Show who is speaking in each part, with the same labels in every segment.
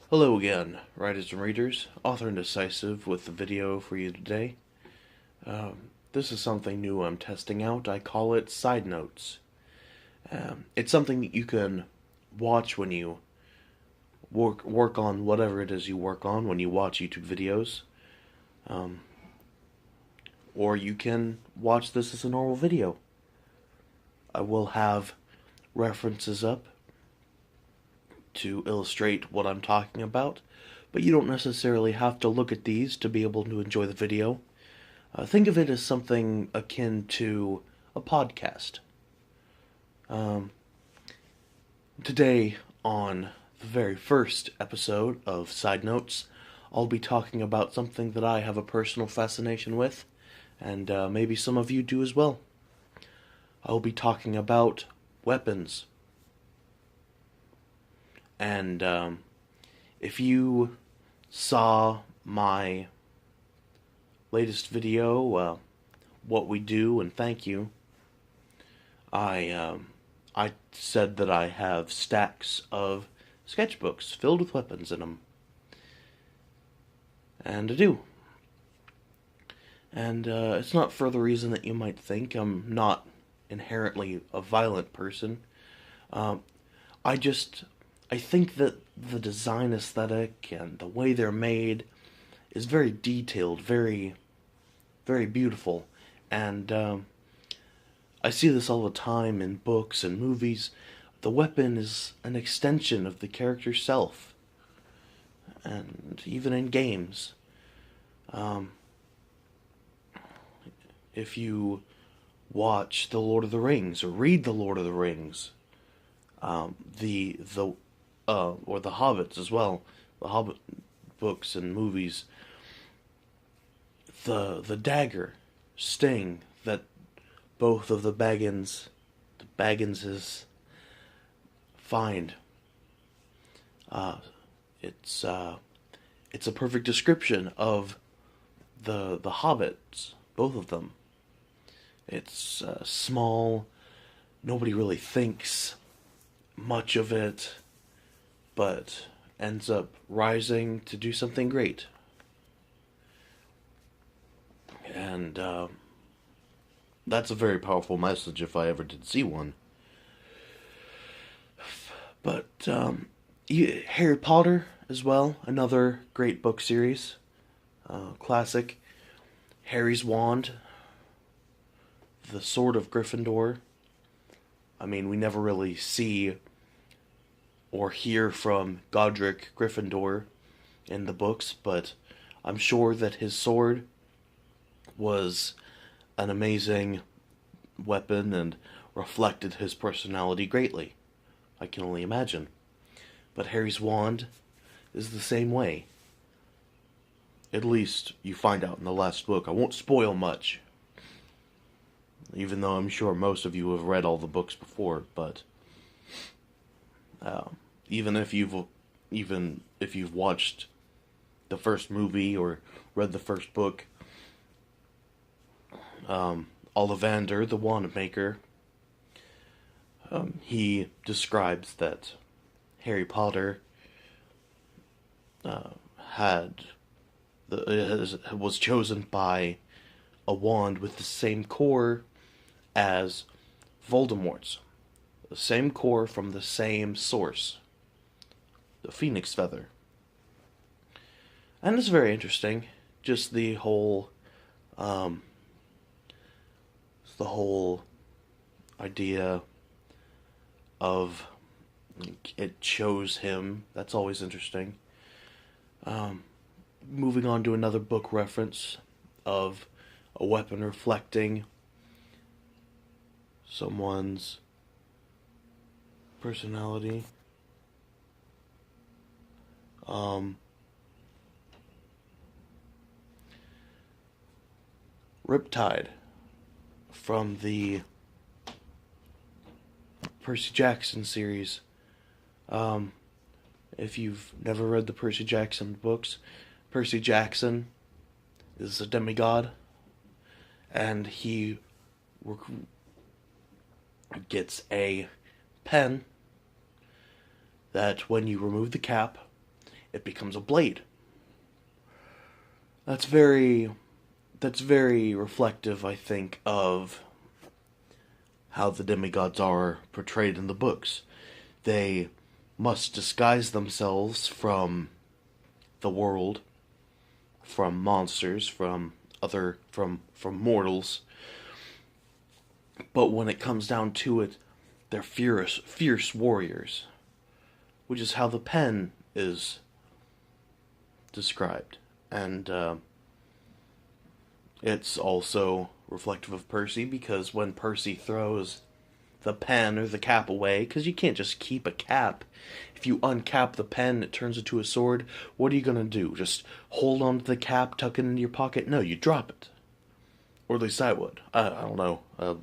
Speaker 1: Hello again, writers and readers. Author Indecisive with the video for you today. This is something new I'm testing out. I call it Side Notes. It's something that you can watch when you work on whatever it is you work on when you watch YouTube videos. Or you can watch this as a normal video. I will have references up to illustrate what I'm talking about, but you don't necessarily have to look at these to be able to enjoy the video. Think of it as something akin to a podcast. Today, on the very first episode of Side Notes, I'll be talking about something that I have a personal fascination with, and maybe some of you do as well. I'll be talking about weapons. And if you saw my latest video, what we do and thank you, I said that I have stacks of sketchbooks filled with weapons in them. And I do. And it's not for the reason that you might think. I'm not inherently a violent person. I think that the design aesthetic and the way they're made is very detailed, very, very beautiful. And I see this all the time in books and movies. The weapon is an extension of the character's self. And even in games. If you watch The Lord of the Rings or read The Lord of the Rings, or the Hobbits as well, the Hobbit books and movies, the dagger sting that both of the Bagginses find, it's a perfect description of the hobbits, both of them. It's small, nobody really thinks much of it, but ends up rising to do something great. And that's a very powerful message if I ever did see one. But Harry Potter as well, another great book series, classic. Harry's Wand, the Sword of Gryffindor. I mean, we never really see or hear from Godric Gryffindor in the books, but I'm sure that his sword was an amazing weapon and reflected his personality greatly. I can only imagine. But Harry's wand is the same way. At least you find out in the last book. I won't spoil much, even though I'm sure most of you have read all the books before, but even if you've watched the first movie or read the first book, Ollivander, the wand maker, he describes that Harry Potter was chosen by a wand with the same core as Voldemort's. The same core from the same source. The Phoenix Feather. And it's very interesting. Just the whole idea of it chose him. That's always interesting. Moving on to another book reference of a weapon reflecting someone's personality. Riptide from the Percy Jackson series. If you've never read the Percy Jackson books, Percy Jackson is a demigod, and he gets a pen that when you remove the cap, it becomes a blade. That's very reflective, I think, of how the demigods are portrayed in the books. They must disguise themselves from the world, from monsters, from mortals. But when it comes down to it, they're fierce warriors, which is how the pen is described. And it's also reflective of Percy, because when Percy throws the pen or the cap away, because you can't just keep a cap. If you uncap the pen, it turns into a sword. What are you going to do? Just hold on to the cap, tuck it into your pocket? No, you drop it. Or at least I would. I don't know.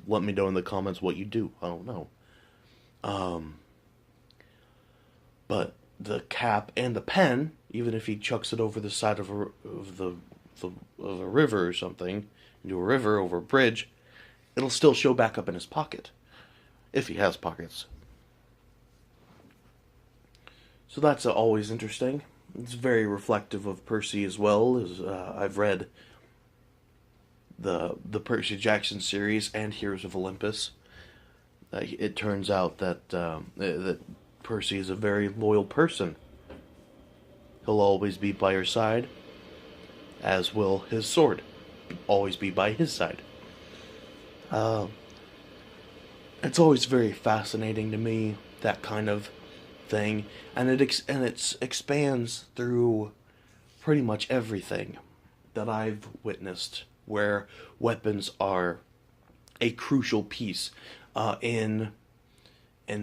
Speaker 1: Let me know in the comments what you do. I don't know. But the cap and the pen, even if he chucks it over the side of a river or something, into a river over a bridge, it'll still show back up in his pocket, if he has pockets. So that's always interesting. It's very reflective of Percy as well. As I've read the Percy Jackson series and Heroes of Olympus. It turns out that that Percy is a very loyal person. He'll always be by your side, as will his sword always be by his side. It's always very fascinating to me, that kind of thing, and it expands through pretty much everything that I've witnessed, where weapons are a crucial piece. In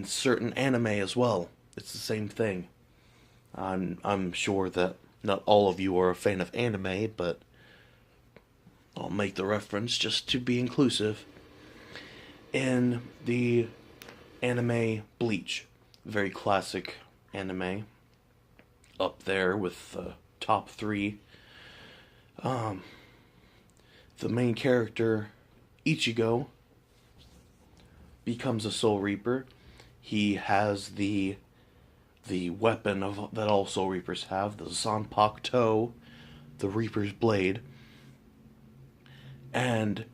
Speaker 1: certain anime as well, it's the same thing. I'm sure that not all of you are a fan of anime, but I'll make the reference just to be inclusive. In the anime Bleach, very classic anime, up there with the top 3. The main character, Ichigo, becomes a Soul Reaper. He has the weapon that all Soul Reapers have, the Zanpakuto, the Reaper's Blade. And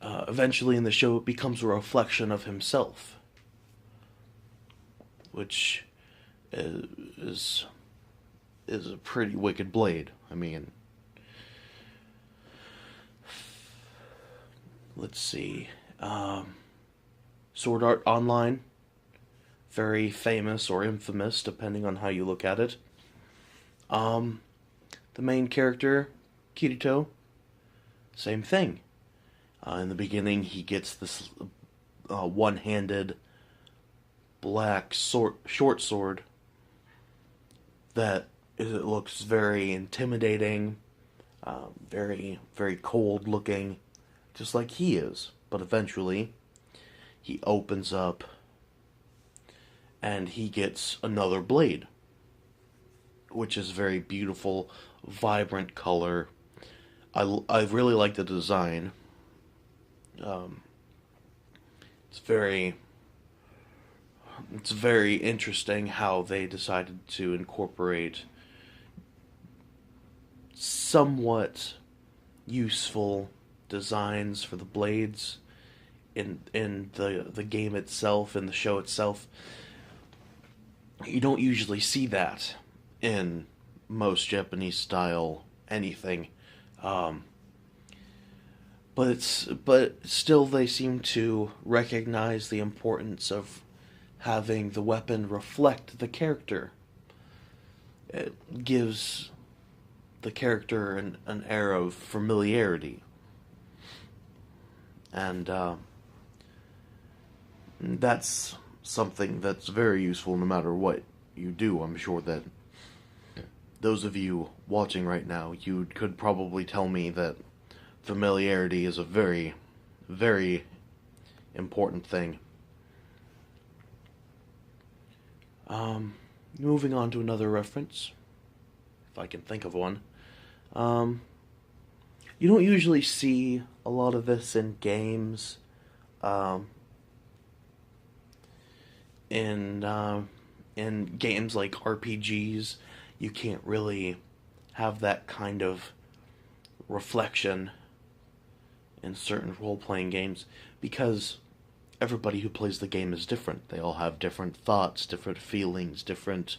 Speaker 1: eventually in the show it becomes a reflection of himself, which is a pretty wicked blade. I mean, let's see. Sword Art Online, very famous or infamous, depending on how you look at it. The main character, Kirito, same thing. In the beginning, he gets this one-handed black short sword that it looks very intimidating, very, very cold looking, just like he is. But eventually, he opens up and he gets another blade, which is very beautiful, vibrant color. I really like the design. It's very interesting how they decided to incorporate somewhat useful designs for the blades in the game itself, in the show itself. You don't usually see that in most Japanese style anything. But still they seem to recognize the importance of having the weapon reflect the character. It gives the character an air of familiarity. And that's something that's very useful no matter what you do. I'm sure that those of you watching right now, you could probably tell me that familiarity is a very, very important thing. Moving on to another reference, if I can think of one. You don't usually see a lot of this in games. In games like RPGs, you can't really have that kind of reflection in certain role-playing games because everybody who plays the game is different. They all have different thoughts, different feelings, different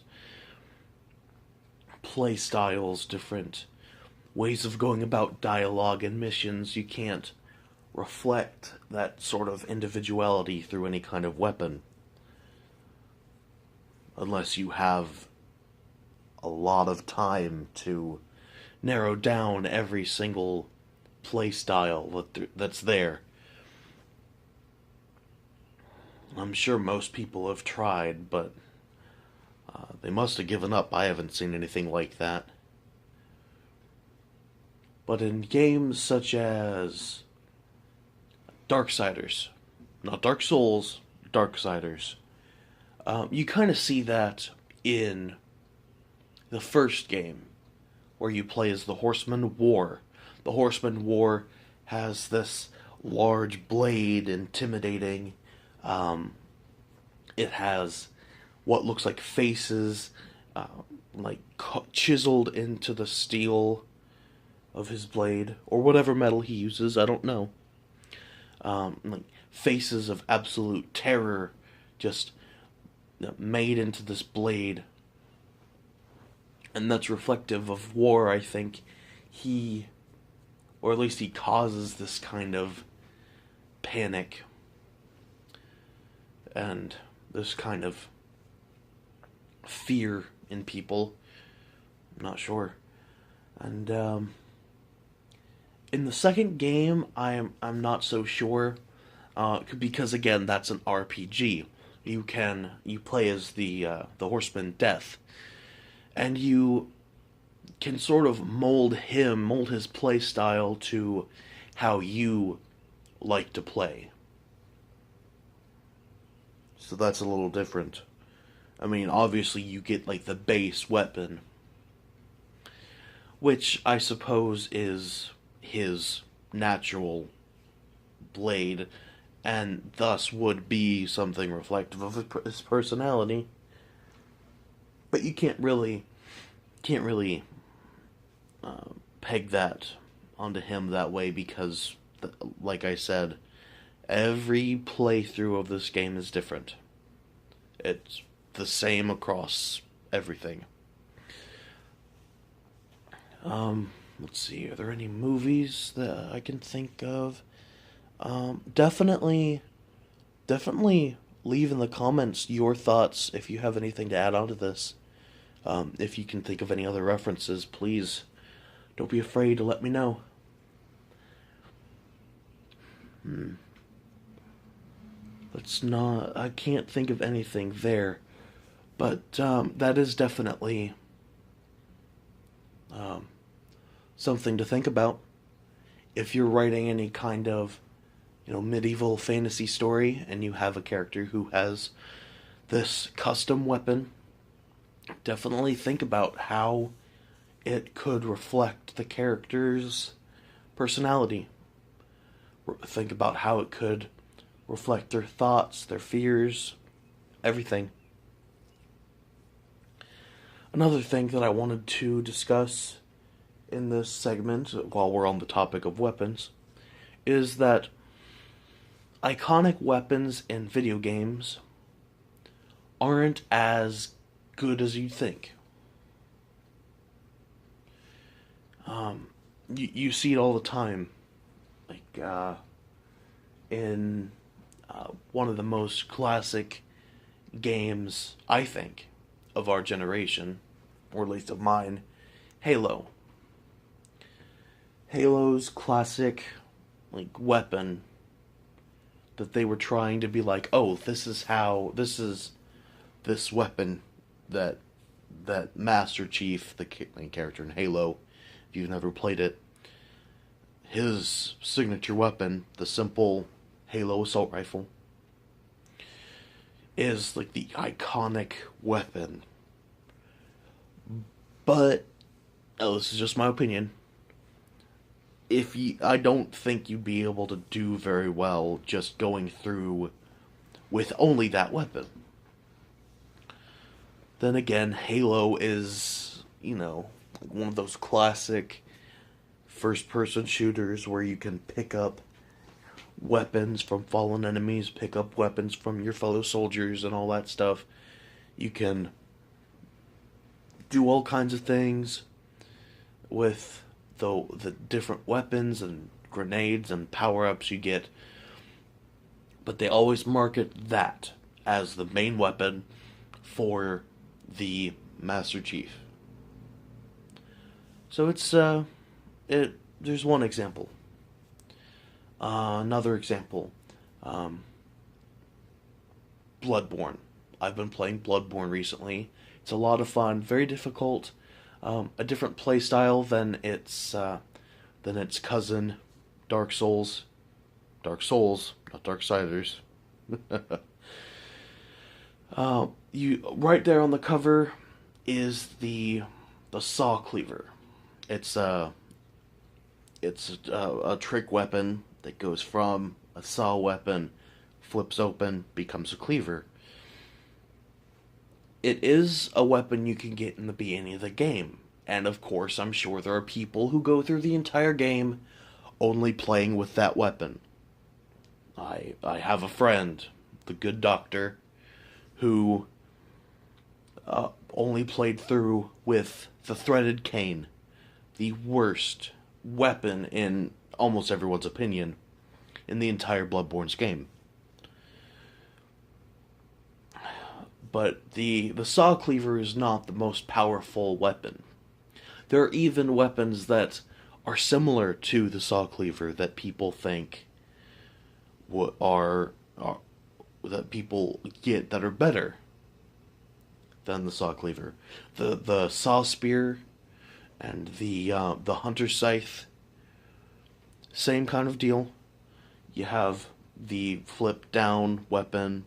Speaker 1: play styles, different ways of going about dialogue and missions. You can't reflect that sort of individuality through any kind of weapon unless you have a lot of time to narrow down every single play style that's there. I'm sure most people have tried, but they must have given up. I haven't seen anything like that. But in games such as Darksiders, not Dark Souls, Darksiders, you kind of see that in the first game, where you play as the Horseman War. The Horseman War has this large blade, intimidating. It has what looks like faces, like chiseled into the steel of his blade, or whatever metal he uses, I don't know. Like faces of absolute terror, just made into this blade. And that's reflective of war, I think. Or at least he causes this kind of panic and this kind of fear in people. I'm not sure. And in the second game, I'm not so sure, because again, that's an RPG. You play as the Horseman Death, and you can sort of mold his play style to how you like to play. So that's a little different. I mean, obviously you get like the base weapon, which I suppose is his natural blade, and thus would be something reflective of his personality. But you can't really peg that onto him that way because, like I said, every playthrough of this game is different. It's the same across everything. Let's see, are there any movies that I can think of? Definitely leave in the comments your thoughts if you have anything to add on to this. If you can think of any other references, please don't be afraid to let me know. I can't think of anything there, but that is definitely something to think about. If you're writing any kind of, medieval fantasy story and you have a character who has this custom weapon, definitely think about how it could reflect the character's personality. Think about how it could reflect their thoughts, their fears, everything. Another thing that I wanted to discuss in this segment, while we're on the topic of weapons, is that iconic weapons in video games aren't as good as you'd think. You see it all the time. Like, in one of the most classic games, I think, of our generation, or at least of mine, Halo. Halo's classic, weapon that they were trying to be like, oh, this is this weapon that Master Chief, the main character in Halo, if you've never played it, his signature weapon, the simple Halo assault rifle, is like the iconic weapon. But, this is just my opinion, I don't think you'd be able to do very well just going through with only that weapon. Then again, Halo is like one of those classic first-person shooters where you can pick up weapons from fallen enemies, pick up weapons from your fellow soldiers, and all that stuff. You can do all kinds of things with the different weapons and grenades and power-ups you get, but they always market that as the main weapon for the Master Chief. So there's one example. Another example, Bloodborne. I've been playing Bloodborne recently. It's a lot of fun, very difficult, a different playstyle than its cousin, Dark Souls. Dark Souls, not Darksiders. You right there on the cover is the saw cleaver. It's a trick weapon that goes from a saw weapon, flips open, becomes a cleaver. It is a weapon you can get in the beginning of the game, and of course I'm sure there are people who go through the entire game only playing with that weapon. I have a friend, the good doctor, who only played through with the threaded cane, the worst weapon in almost everyone's opinion in the entire Bloodborne's game. But the saw cleaver is not the most powerful weapon. There are even weapons that are similar to the saw cleaver that people think that people get that are better than the saw cleaver. The saw spear and the hunter scythe, same kind of deal. You have the flip down weapon,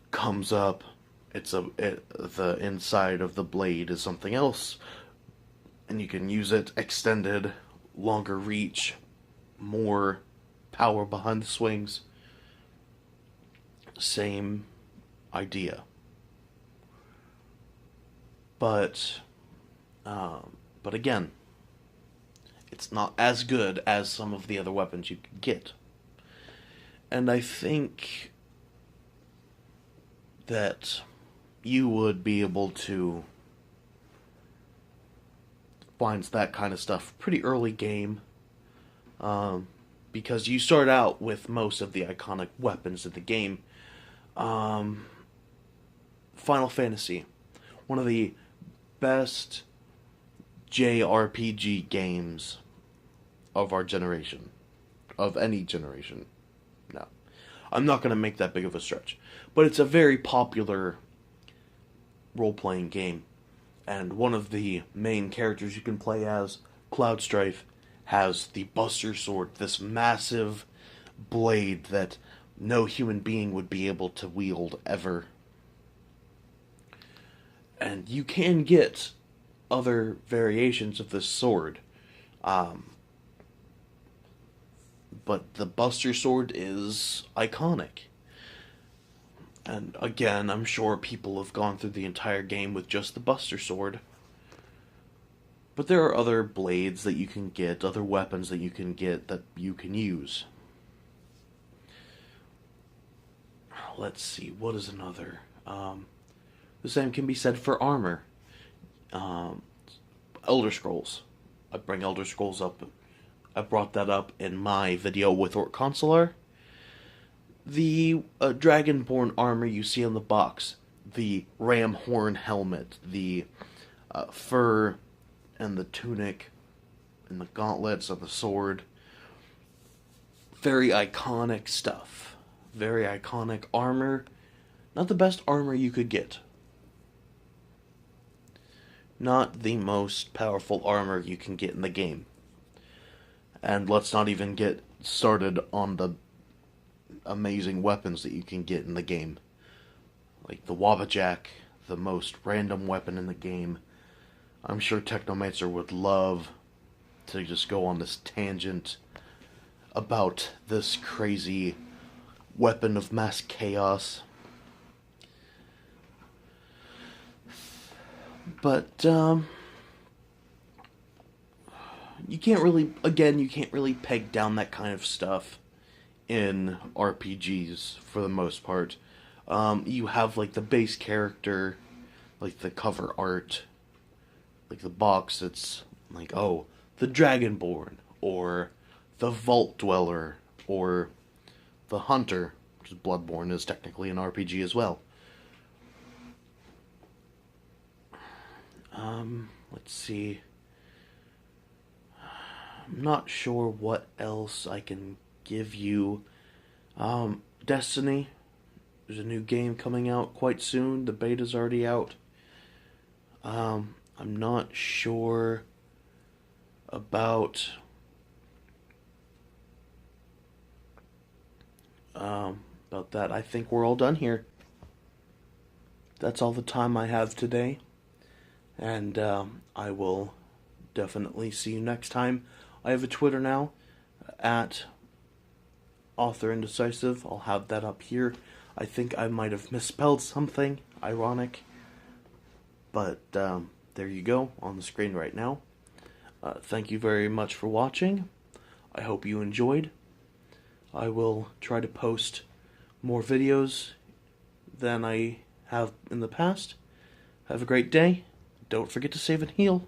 Speaker 1: comes up. The inside of the blade is something else, and you can use it extended, longer reach, more power behind the swings. Same idea. But again, it's not as good as some of the other weapons you can get. And I think that you would be able to find that kind of stuff pretty early game, because you start out with most of the iconic weapons in the game. Final Fantasy, one of the best JRPG games of our generation, of any generation. No, I'm not going to make that big of a stretch, but it's a very popular role-playing game, and one of the main characters you can play as, Cloud Strife, has the Buster Sword, this massive blade that no human being would be able to wield ever. And you can get other variations of this sword, but the Buster Sword is iconic. And again, I'm sure people have gone through the entire game with just the Buster Sword. But there are other blades that you can get, other weapons that you can get that you can use. Let's see, what is another? The same can be said for armor. Elder Scrolls. I bring Elder Scrolls up. I brought that up in my video with Orc Consular. The Dragonborn armor you see on the box, the ram horn helmet, the fur and the tunic, and the gauntlets and the sword. Very iconic stuff. Very iconic armor. Not the best armor you could get. Not the most powerful armor you can get in the game. And let's not even get started on the amazing weapons that you can get in the game. Like the Wabbajack, the most random weapon in the game. I'm sure Technomancer would love to just go on this tangent about this crazy weapon of mass chaos. But you can't really, again, you can't really peg down that kind of stuff in RPGs for the most part. You have like the base character, like the cover art, like the box that's like, oh, the Dragonborn, or the Vault Dweller, or the Hunter, which is Bloodborne is technically an RPG as well. Let's see. I'm not sure what else I can give you. Destiny. There's a new game coming out quite soon. The beta's already out. I'm not sure about that. I think we're all done here. That's all the time I have today, and I will definitely see you next time. I have a Twitter now, at Author Indecisive. I'll have that up here. I think I might have misspelled something. Ironic. But there you go, on the screen right now. Thank you very much for watching. I hope you enjoyed. I will try to post more videos than I have in the past. Have a great day. Don't forget to save and heal.